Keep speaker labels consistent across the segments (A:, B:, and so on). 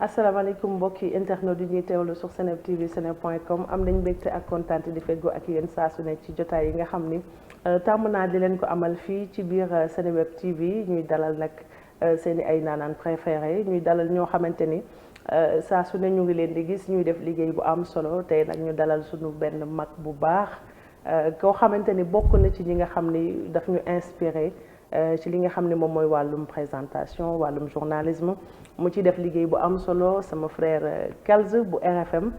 A: asalaamaaleykum mbokki internet yi ñuy teewlu sur Seneweb TV seneweb.com am nañ mbégte ak kontaan di feggoo ak yéen saa su ne ci jotaay yi nga xam ni tàmm naa di leen ko amal fii ci biir Seneweb TV ñuy dalal nag seen i ay naanaan préféré ñuy dalal ñoo xamante ni saa su ne ñu ngi leen di gis ñuy def liggéey bu am solo tey nag ñu dalal suñu benn mag bu baax koo xamante ni bokk na ci ñi nga xam ni daf ñu inspiré ci li nga xam ne moom mooy wàllum présentation wàllum journalisme mu ci def liggéey bu am solo sama frère Kals bu RFM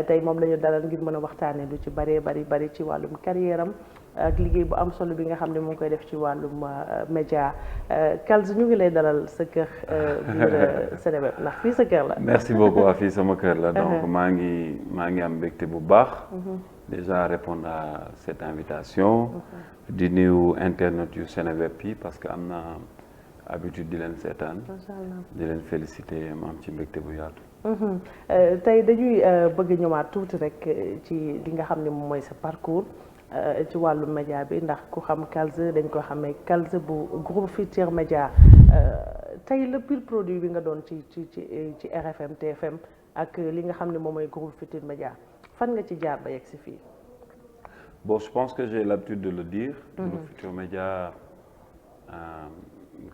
A: tey moom la ñu dalal ngir mën a waxtaanee lu ci bari ci wàllum carrière am ak liggéey bu am solo bi nga xam ne mu ngi koy def ci wàllum média Kals ñu ngi lay dalal sa kër biir Seneweb ndax fii sa kër la.
B: merci beaucoup fii sama kër la donc maa ngi am mbégte bu baax. déjà répondre à cette invitation. di nuyu internet yu Seneweb yi parce que am na habitude di leen seetaan. di leen féliciter ma am ci mbégte bu yaatu.
A: tey dañuy bëgg ñëwaat tuuti rek ci li nga xam ne moom mooy sa parcours ci wàllu média bi ndax ku xam Kals dañ ko xamee Kals bu groupe Futurs Médias tey le pur produit bi nga doon ci RFM TFM ak li nga xam ne moom mooy groupe Futurs Médias fan nga ci jaar ba yegg si fii.
B: Bon, je pense que j'ai l'habitude de le dire. Le Futurs Médias,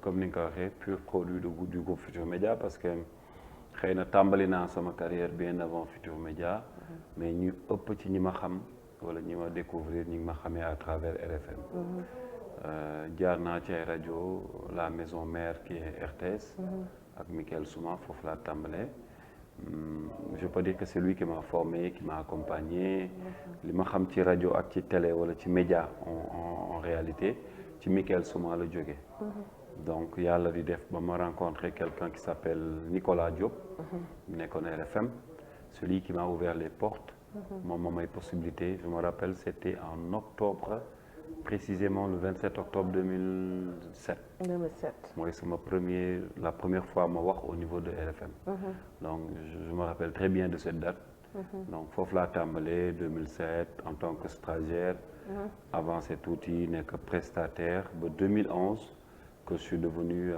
B: comme ni nga ko waxee, pur produit du groupe Futurs Médias parce que xëy na tàmbali naa sama carrière bien avant Futurs Médias, mais ñu ëpp ci ñi ma xam wala ñi ma découvrir ñi ma xamee à travers RFM. jaar naa ci ay rajo la maison mère qui est RTS. ak Michael Souma foofu laa tàmbalee. Je peux dire que c'est lui qui m'a formé, qui m'a accompagné. li ma xam ci rajo ak ci télé wala ci média en réalité ci Michael Souma la jóge donc yàlla di def ba ma rencontré quelqu'un qui s'appelle Nicolas Diop nekkoon RFM celui qui m'a ouvert les portes moom ma may possibilité je me rappelle c'était en octobre précisément le 27 octobre 2007. 2007 mooy la première fois ma wax au niveau de RFM. Donc je me rappelle très bien de cette date. Donc foofu laa tàmbalee 2007 en tant que stagiaire. avancé tuuti nekk prestataire ba 2011 que je suis devenu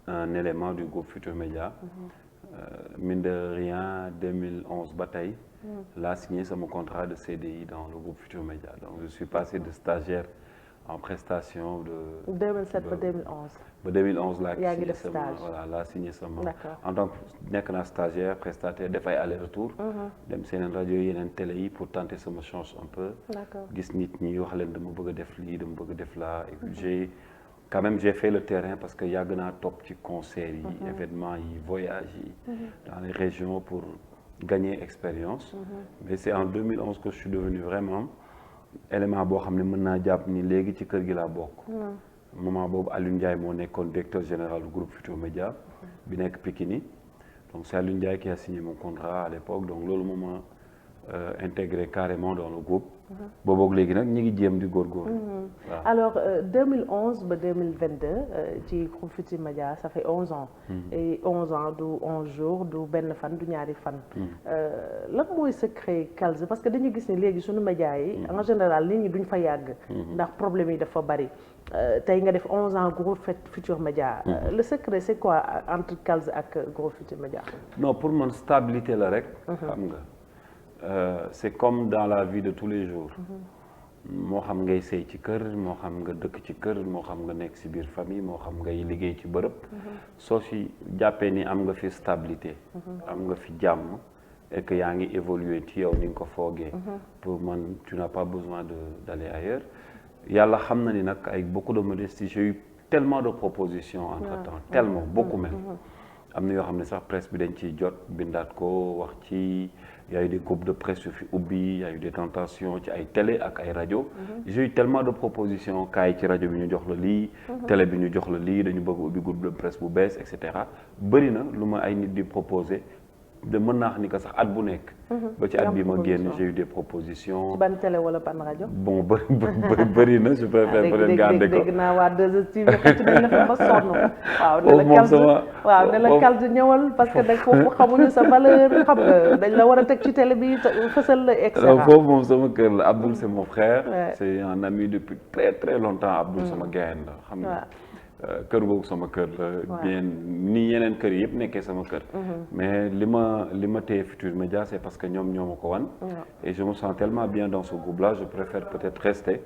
B: un élément du groupe Futurs Médias. Mine de rien 2011 ba tey. laa signé sama contrat de CDI dans le groupe Futurs Médias donc je suis passé de stagiaire en prestation de.
A: 2007 ba 2011.
B: ba 2011 laa.
A: yaa ngi def stage
B: voilà laa signé sama.
A: en
B: tant que nekk naa stagiaire prestataire def ay aller-retour. dem seen rajo yeneen télé yi pour tenter sama chance un peu. gis nit ñi wax leen dama bëgg a def lii dama bëgg a def laa et puis j'ai fait le terrain parce que yàgg naa topp ci concert yi. événements yi voyages yi. dans les régions pour. gagner expérience. Mais c'est en 2011 que je suis devenu vraiment élément boo xam ne mën naa jàpp ni léegi ci kër gi laa bokk. moment boobu Alioune Ndiaye moo nekkoon directeur général du groupe Futurs Médias bi nekk Pikini donc c'est Alioune Ndiaye qui a signé mon contrat à l'époque donc loolu moo ma intégré carrément dans le groupe. booboog léegi nag ñi ngi jéem di góorgóorlu.
A: alors 2011 ba 2022 ci groupe Futurs Médias ça fait 11 ans. et 11 ans du 11 jours du benn fan du ñaari fan. lan mooy secret Kals parce que dañu gis ni léegi suñu médias yi. en général nit ñi duñ fa yàgg. ndax problème yi dafa bari. tey nga def 11 ans groupe Futurs Médias. le secret c'est quoi entre Kals ak groupe Futurs Médias.
B: non pour man stabilité la rek. xam nga. C'est comme dans la vie de tous les jours moo xam ngay sëy ci kër moo xam nga dëkk ci kër moo xam nga nekk ci biir famille moo xam ngay liggéey ci bërëb soo ci jàppee ni am nga fi stabilité am nga fi jàmm et que yaa ngi évoluer ci yow ni nga ko foogee pour man tu n'as pas besoin d'aller ailleurs yàlla xam na ni nag avec beaucoup de modestie j'ai eu tellement de propositions entre-temps tellement beaucoup même am na yoo xam ne sax presse bi dañ ciy jot bindaat ko wax ci y a eu des groupes de presse yu fi ubbi y a eu des tentations ci ay télé ak ay rajo j'ai eu tellement de propositions kaay ci rajo bi ñu jox la lii télé bi ñu jox la lii dañu bëgg ubbi groupe de presse bu bees et cetera bëri na lu ma ay nit di proposer de mën naa wax ni que sax at bu nekk. ba ci at bi ma génn j'ai eu des propositions.
A: ci ban télé wala ban rajo.
B: bon bëri na je préfère peut-être garder ko.
A: dégg naa waa 2STV xëcc nañ la fa ba sonn. waaw ne la Kals ñëwal parce que nag foofu xamuñu sa valeur xam nga dañ la war a teg ci télé bi fësal la et cetera.
B: foofu moom sama kër la Abdoul c'est mon frère. c'est un ami depuis très très longtemps Abdoul sama gayen la xam nga. kër googu sama kër la. bien ni yeneen kër yëpp nekkee sama kër. mais li ma téye Futurs Médias c'est parce que ñoom ñoo ma ko wan. et je me sens tellement bien dans ce groupe là je préfère peut-être rester.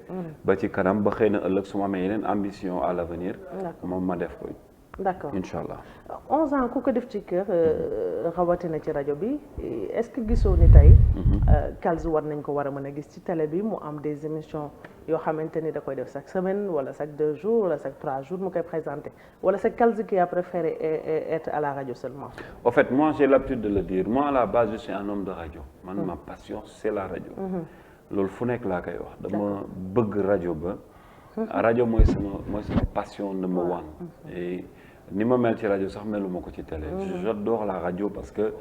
B: ba ci kanam ba xëy na ëllëg su ma amee yeneen ambition à l'avenir. moom ma def ko.
A: d'accord
B: incha allah
A: 11 ans ku ko def ci kër rawatina ci rajo bi est-ce que gisoo ni tey. Kals war nañ ko war a mën a gis ci télé bi mu am des émissions yoo xamante ni da koy def chaque semaine wala chaque 2 jours wala chaque 3 jours mu koy présenter wala c'est Kals qui a préféré être à la radio seulement.
B: En fait moi j'ai l'habitude de le dire moi à la base je suis un homme de radio. man ma passion c'est la radio. loolu fu nekk laa koy wax dama bëgg rajo ba. rajo mooy sama passion number one. et ni ma mel ci rajo sax meluma ko ci télé. j'adore la radio parce que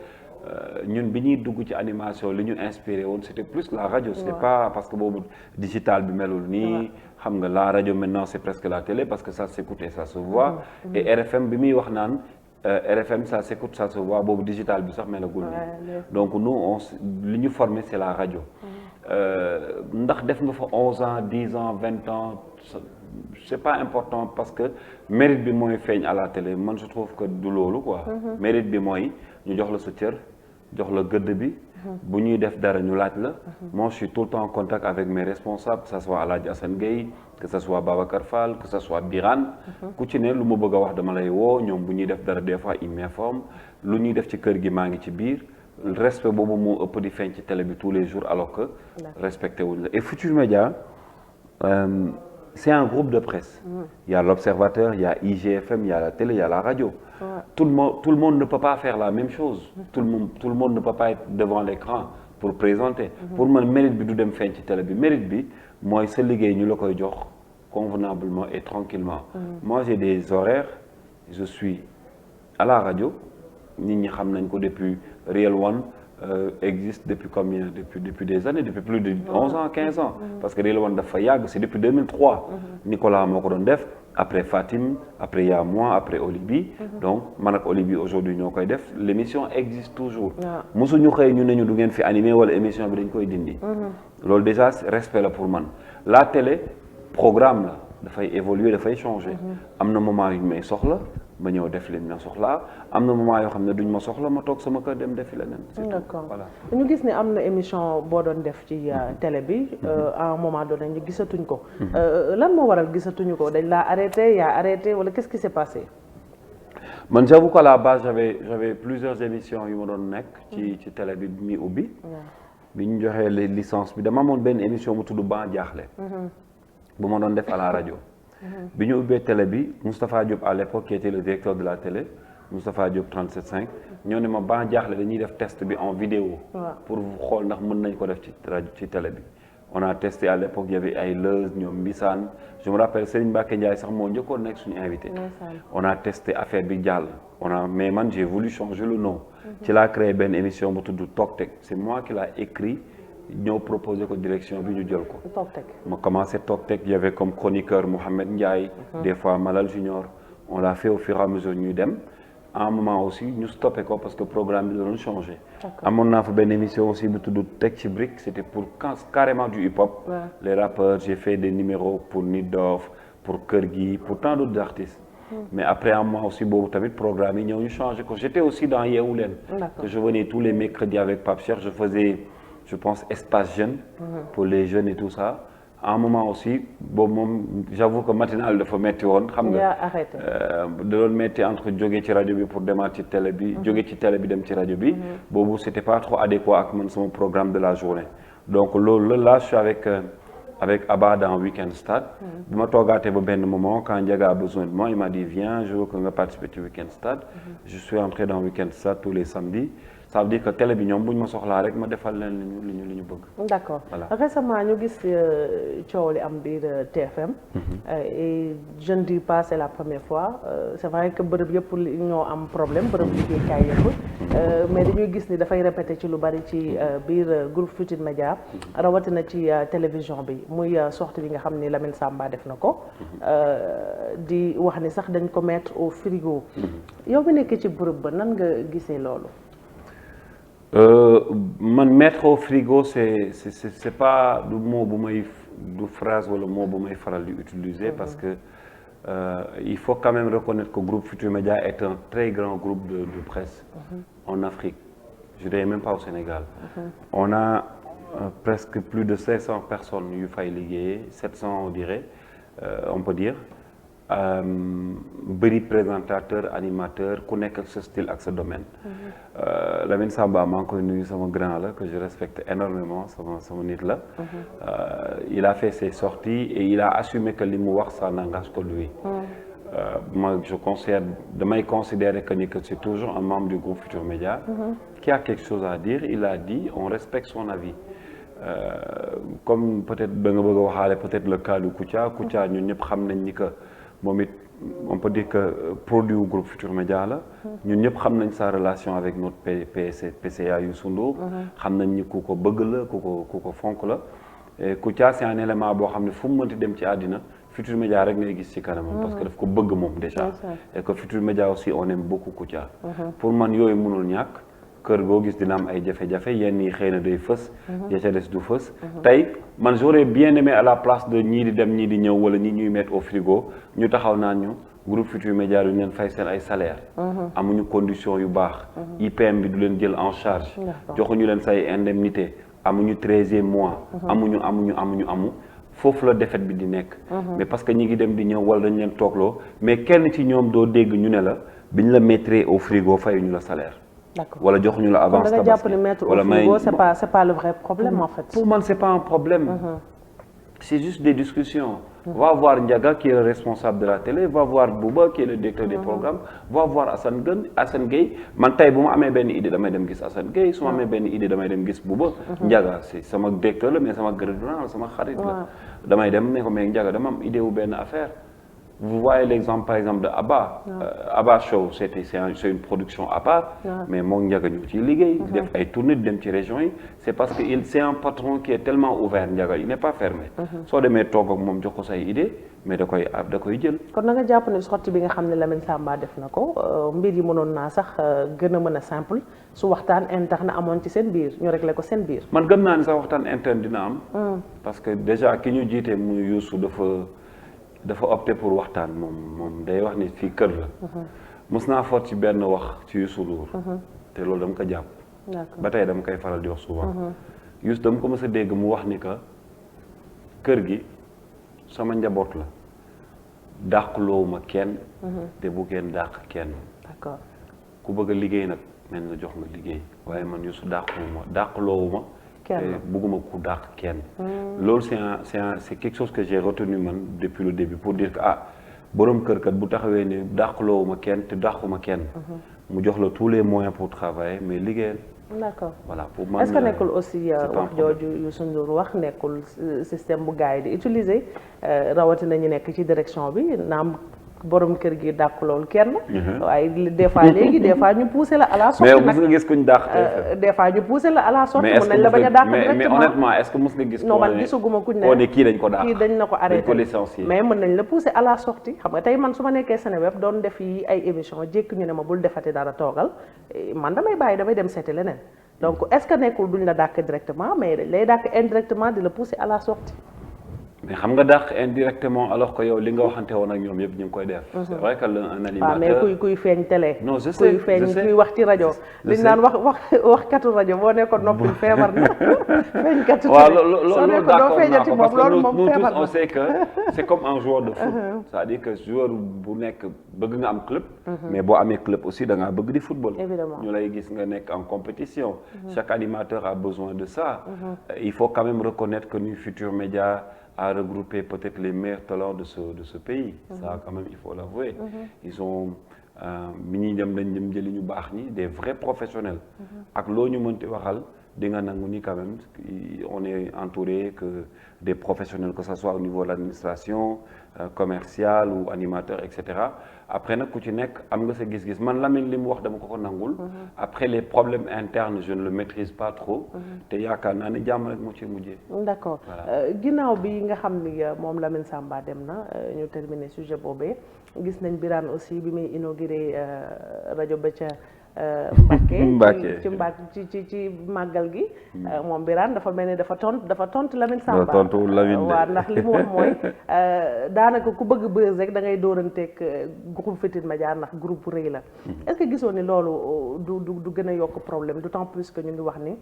B: ñun bi ñuy dugg ci animation li ñu inspiré woon c'était plus la radio. c'est pas parce que boobu digital bi melul nii. xam nga la radio maintenant c'est presque la télé parce que ça s'écoute et ça se voit. et RFM bi muy wax naan RFM ça s'écoute ça se voit boobu digital bi sax melagul nii. donc nous li ñu formé c'est la radio. ndax def nga fa 11 ans 10 ans 20 ans c'est pas important parce que mérite bi mooy feeñ à la télé man je trouve que du loolu quoi. mérite bi mooy ñu jox la sa cër jox la gëdd bi. bu ñuy def dara ñu laaj la. moi je suis tout le temps en contact avec mes responsables que ça soit Alaaji Assane Gueye que ça soit Babacar Fall que ça soit Birane. ku ci ne lu ma bëgg a wax dama lay woo ñoom bu ñuy def dara des fois ils m'informent lu ñuy def ci kër gi maa ngi ci biir. respect boobu moo ëpp di feeñ ci télé bi tous les jours alors que respecté wuñ la et Futurs Médias c'est un groupe de presse. Il y a l'Observateur, il y a IGFM, il y a la télé, il y a la radio. Tout le monde ne peut pas faire la même chose. Tout le monde ne peut pas être devant l'écran pour présenter. Pour man mérite bi du dem feeñ ci télé bi mérite bi mooy sa liggéey ñu la koy jox convenablement et tranquillement. Moi j'ai des horaires je suis à la radio nit ñi xam nañ ko depuis Real One existe depuis combien depuis des années depuis plus de 11 ans 15 ans parce que Real One dafa yàgg c'est depuis 2003 Nicolas moo ko doon def après Fatim après il y a moi après Olibi donc man ak Olibi aujourd'hui ñoo koy def l'émission existe toujours mosuñu xëy ñu ne ñu du ngeen fi animé wala émission bi dañ koy dindi loolu déjà respect la pour man la télé programme la dafay évoluer dafay changer am na moment yu may soxla ma ñëw def leen na soxlaa am na moment yoo xam ne duñ ma soxla ma toog sama kër dem defi leneen.
A: d'accord
B: voilà.
A: ñu gis ne am na émission boo doon def ci télé bi. à un moment donné ñu gisatuñ ko. lan moo waral gisatuñu ko dañ laa arrêté yaa arrêté wala qu'est-ce qui s'est passé.
B: man j'avoue qu'à la base j'avais plusieurs émissions yu ma doon nekk. ci télé bi mi ubbi. bi ñu joxee les licences bi dama amoon benn émission mu tudd Ban Jaaxle. bu ma doon def à la radio. bi ñu ubbee télé bi Moustapha Diop à l'époque qui était le directeur de la télé Moustapha Diop 37.5 ñoo ne ma Ban Jaaxle dañuy def test bi en vidéo pour xool ndax mën nañ ko def ci rajo ci télé bi on a testé à l'époque il y avait ay Leuz ñoom Mbissane je me rappelle Serigne Mbacké Ndiaye sax moo njëkkoon nekk suñu invité on a testé affaire bi jàll mais man j'ai voulu changer le nom ci laa créé benn émission bu tudd Tok Tek c'est moi qui l'a écrit ñëw proposé ko direction bi ñu jël ko. ma commencé Tok Tek y avait comme chroniqueur Mohamed Ndiaye. des fois Malal Junior on l'a fait au fur et à mesure ñuy dem à un moment aussi ñu stoppé ko parce que programme bi da doon changé. amoon naa fa benn émission aussi bu tudd Teg ci Brick c'était pour carrément du hip-hop. les rappeurs j'ai fait des numéros pour Nit Dof pour Kër Gi pour tant d'autres artistes. mais après un mois aussi boobu tamit programme yi ñëw ñu changé ko j'étais aussi dans Yeewu Leen. que je venais tous les mercredis avec Pape Cheikh je faisais. je pense espace jeune pour les jeunes et tout ça à un moment aussi boobu moom j'avoue que matinal dafa metti woon xam nga da doon metti entre jóge ci rajo bi pour demaat ci télé bi jóge ci télé bi dem ci rajo bi boobu c'était pas trop adéquat ak man sama programme de la journée donc loolu là je suis avec Abba dans Weekend Stad bi ma toogaatee ba benn moment quand Ndiaga a besoin de moi il m'a dit viens je veux que nga participer ci Weekend Stad je suis entré dans Weekend Stad tous les samedis ça veut dire que télé bi ñoom bu ñu ma soxlaa rek ma defal leen li ñu bëgg.
A: d'accord récemment ñu gis coow li am biir TFM. et je ne dis pas c'est la première fois c'est vrai que bërëb yëpp ñoo am problème bërëb liggéeykaay yëpp mais dañuy gis ni dafay répété ci lu bari ci biir groupe Futurs Médias rawatina ci télévision bi muy sortie bi nga xam ni Lamine Samba def na ko di wax ni sax dañ ko mettre au frigo. yow mi nekk ci bërëb ba nan nga gisee loolu.
B: man mettre au frigo c'est pas du mot bu may du phrase wala mot bu may faral di utiliser parce que il faut quand même reconnaître que Groupe Futurs Médias est un très grand groupe de presse en Afrique. Je dirais même pas au Sénégal. On a presque plus de 500 personnes yu fay liggéeyee 700 on dirait on peut dire bëri présentateur animateur ku nekk ak sa style ak sa domaine. Lamine Samba maa ngi koy nuyu sama grand la que je respecte énormément sama nit la. Il a fait ses sorties et il a assumé que li mu wax ça n'engage que lui. Moi je damay considérer que ni que c'est toujours un membre du groupe Futurs Médias qui a quelque chose à dire. Il a dit, on respecte son avis. Comme peut-être ba nga bëgg a waxaale peut-être le cas de Kouthia ñun ñëpp xam nañ ni que moom it on peut dire que produit wu groupe Futurs Médias la. ñun ñëpp xam nañ sa relation avec notre PCA Youssou Ndour. xam nañ ni ku ko bëgg la ku ko fonk la. et Kouthia c'est un élément boo xam ne fu mu mënti dem ci àddina Futurs Médias rek ngay gis ci kanamam. parce que daf ko bëgg moom déjà. et que Futurs Médias aussi on aime beaucoup Kouthia. pour man yooyu mënul ñàkk. kër goo gis dina am ay jafe-jafe yenn yi xëy na day fës. ya ca des du fës. tey man j'aurais bien aimé à la place de ñii di dem ñii di ñëw wala ñi ñuy mettre au frigo ñu taxaw naan ñu groupe Futurs Médias du leen fay seen ay salaire amuñu condition yu baax. IPM bi du leen jël en charge. joxuñu leen say indemnité amuñu 13e mois. amuñu. foofu la défaite bi di nekk. mais parce que ñi ngi dem di ñëw wala dañ leen toogloo mais kenn ci ñoom doo dégg ñu ne la biñ la mettre au frigo fayuñu la salaire.
A: D'accord.
B: wala joxuñu la avance tabaski.
A: da nga jàpp ne mettre au frigo c'est pas le vrai problème en fait.
B: Pour moi c'est pas un problème. C'est juste des discussions. Va voir Ndiaga qui est le responsable de la télé, va voir Bouba qui est le directeur des programmes, va voir Assane Gueye. Man tey bu ma amee benn idée damay dem gis Assane Gueye su ma amee benn idée damay dem gis Bouba. Ndiaga c'est sama directeur la mais sama grédonal la sama xarit la. damay dem ne ko mais Ndiaga dama am idée wu benn affaire. Vous voyez l'exemple par exemple de Abba. Abba Show c'est une production à part. mais moom Ndiaga ñu ciy liggéey. def ay tournées dem ci régions yi. c'est parce que c'est un patron qui est tellement ouvert Ndiaga il n'est pas fermé. soo demee toog ak moom jox ko say idée mais da koy jël.
A: kon na nga jàpp ne sortie bi nga xam ne Lamine Samba def na ko mbir yi mënoon naa sax gën a mën a simple su waxtaan interne amoon ci seen biir ñu réglé ko seen biir.
B: man gëm naa ni sax waxtaan interne dina am. parce que déjà ki ñu jiite muy Youssou dafa opté pour waxtaan moom day wax ni fii kër la. mos naa fort ci benn wax ci Youssou Ndour. te loolu dama ko jàpp. ba tey dama koy faral di wax souvent. Youssou dama ko mës a dégg mu wax ni que kër gi sama njaboot la dàqloowuma kenn. te bu kenn dàq kenn. d'accord ku bëgg a liggéey nag mel na jox nga liggéey waaye man Youssou dàqloowuma. bëgguma ku dàq kenn. loolu c'est quelque chose que j'ai retenu man depuis le début pour dire que borom kër kat bu taxawee ni dàqloowuma kenn te dàquma kenn. mu jox la tous les moyens pour travailler mais liggéeyal.
A: d'accord
B: voilà pour man
A: est-ce que nekkul aussi wax jooju Youssou Ndour wax nekkul système bu gars yi di utiliser rawatina ñu nekk ci direction bi naam. borom kër gi dàq loolu kenn. waaye des fois ñu pousser la à la sortie.
B: mais mos nga gis kuñ dàq.
A: des fois ñu pousser la à la sortie. mën nañ la bañ a dàq directement
B: mais honnêtement est-ce que mos nga gis.
A: non man gisuguma kuñ ne
B: kii dañ ko dàq
A: kii dañ na ko arrêté
B: dañ ko licencié.
A: mais mën nañ la pousser à la sortie xam nga tey man su ma nekkee Seneweb doon def yi ay émission jékki ñu ne ma bul defati dara toogal man damay dem seeti leneen donc est-ce que nekkul duñ la dàq directement mais dañ lay dàq indirectement di la pousser à la sortie.
B: mais xam nga dàq indirectement alors que yow li nga waxante woon ak ñoom yëpp ñu ngi koy def. c'est vrai que un animateur.
A: mais kuy feeñ télé.
B: non je sais
A: kuy wax ci rajo. li ñu naan wax katu rajo boo nekkoon noppil feebar na. feeñ katu télé soo nekkoon doo feeñati moom loolu moom feebar na
B: on sait que c'est comme un joueur de foot. c'est-à-dire que joueur bu nekk bëgg nga am club. mais boo amee club aussi da ngaa bëgg di football.
A: évidemment
B: ñu lay gis nga nekk en compétition. chaque animateur a besoin de ça. il faut quand même reconnaître que nous Futurs Médias à regrouper peut-être les meilleurs talents de ce pays. Ça quand même il faut l'avouer. Ils ont mi ñuy dem dañ dem jëli ñu baax ñi des vrais professionnels. ak loo ñu mënti waxal di nga nangu ni quand même on est entouré que des professionnels que ça soit au niveau de l'administration commerciale ou animateur et cetera après nag ku ci nekk am nga sa gis-gis man Lamine li mu wax dama ko nangul. après les problèmes internes je ne le maîtrise pas trop. te yaakaar naa ne jàmm rek moo ci mujjee.
A: d'accord ginnaaw bi nga xam ni moom Lamine Samba dem na ñu terminer sujet boobee gis nañ Birane aussi bi muy inauguré rajo ba ca Mbacké ci màggal gi moom Birane dafa mel ni dafa tontu Lamine Samba waaw ndax li mu wax mooy daanaka ku bëgg buzz rek da ngay dóoranteeg groupe Futurs Médias ndax groupe bu rëy la est-ce que gisoo ni loolu du gën a yokk problème d'autant plus que ñu ngi wax ni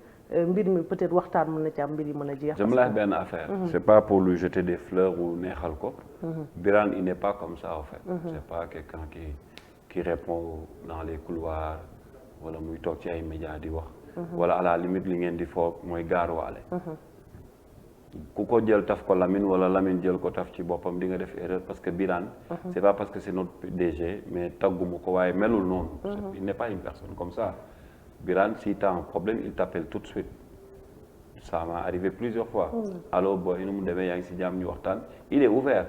A: mbir mi peut-être waxtaan mën na ci am mbir yi mën a jeex.
B: je me lâche benn affaire. c'est pas pour lui jeter des fleurs ou neexal ko. Birane il n'est pas comme ça en fait. c'est pas quelqu'un qui répond dans les couloirs wala muy toog ci ay médias di wax. wala à la limite li ngeen di foog mooy gaaruwaale. ku ko jël taf ko Lamine wala Lamine jël ko taf ci boppam di nga def erreur parce que Birane c'est pas parce que c'est notre DG mais tagguma ko waaye melul noonu. il n'est pas une personne comme ça. Birane si tu as un problème il t'appelle tout de suite ça m'est arrivé plusieurs fois. allo boy nu mu demee yaa ngi si jàmm ñu waxtaan il est ouvert.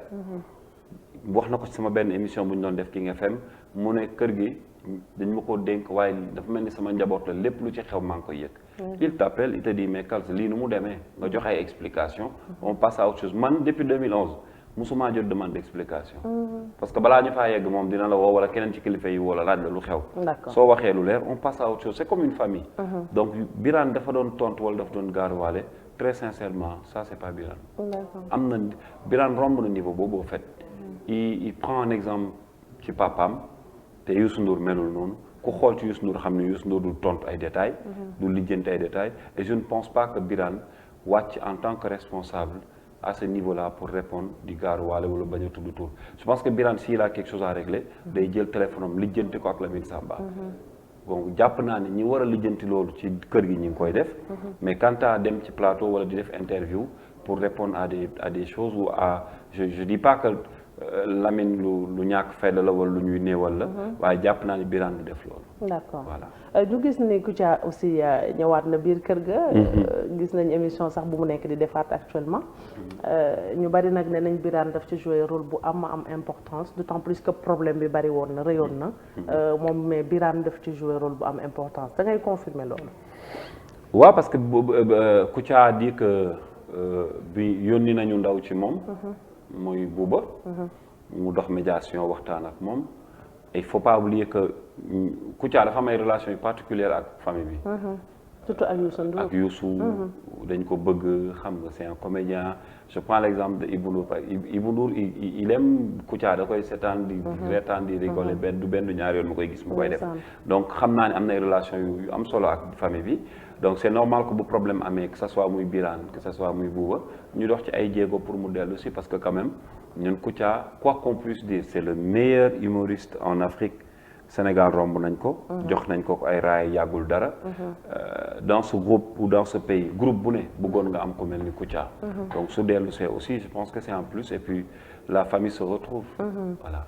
B: wax na ko ci sama benn émission bu ñu doon def King FM mu ne kër gi dañ ma ko dénk waaye dafa mel ni sama njaboot la lépp lu ci xew maa ngi koy yëg. il t'appelle il te dit mais Kals lii nu mu demee nga joxe ay explication on passe à autre chose man depuis 2011 musuma jot demande d'explication. parce que balaa ñu faa yegg moom dina la woo wala keneen ci kilifa yi wala laaj la lu xew. soo waxee lu leer on passe à autre chose c'est comme une famille. donc Birane dafa doon tontu wala dafa doon gaaruwaale très sincèrement ça c'est pas Birane. am na Birane romb na niveau boobu au fait. il prend un exemple ci papaam te Youssou Ndour melul noonu ku xool ci Youssou Ndour xam ne Youssou Ndour du tontu ay détails. du lijjanti ay détails et je ne pense pas que Birane wàcc en tant que responsable à ce niveau-là pour répondre di gaaruwaale wala bañ a tudd tur je pense que Birane s'il a quelque chose à régler day jël téléphone am lijjanti ko ak Lamine Samba. donc jàpp naa ne ñi war a lijjanti loolu ci kër gi ñi ngi koy def. mais quant à dem ci plateau wala di def interview pour répondre à des choses ou à je dis pas que Lamine lu ñàkk fayda la wala lu ñuy néewal la. waaye jàpp naa ne Birane du def loolu.
A: d'accord
B: voilà.
A: ñu gis ni Kouthia aussi ñëwaat na biir kër ga. gis nañ émission sax bu mu nekk di defaat actuellement. ñu bari nag ne nañ Birane daf ci jouer rôle bu am importance d'autant plus que problème bi bari woon na rëyoon na. moom mais Birane daf ci jouer rôle bu am importance da ngay confirmer loolu.
B: waaw parce que Kouthia a dit que bi yónni nañu ndaw ci moom. mooy Bouba. mu dox médiation waxtaan ak moom. il faut pas oublier que Kouthia dafa am ay relations yu particulières ak famille bi.
A: surtout ak Youssou Ndour.
B: ak Youssou dañ ko bëgg xam nga c'est un comédien je prends l'exemple de Ibou Ndour Ibou Ndour il aime Kouthia da koy seetaan di reetaan di rigoler du benn ñaar yoon mu koy gis mu koy def donc xam naa ne am na ay relations yu am solo ak famille bi donc c'est normal que bu problème amee que ça soit muy Birane que ça soit muy Bouba ñu dox ci ay jéego pour mu dellu si parce que quand même ñun Kouthia quoi qu'on puisse dire c'est le meilleur humoriste en Afrique Sénégal romb nañ ko jox nañ ko ay raay yàggul dara dans ce groupe ou dans ce pays groupe bu ne bëggoon nga am ko mel ni Kouthia donc su dellu see aussi je pense que c'est un plus et puis la famille se retrouve voilà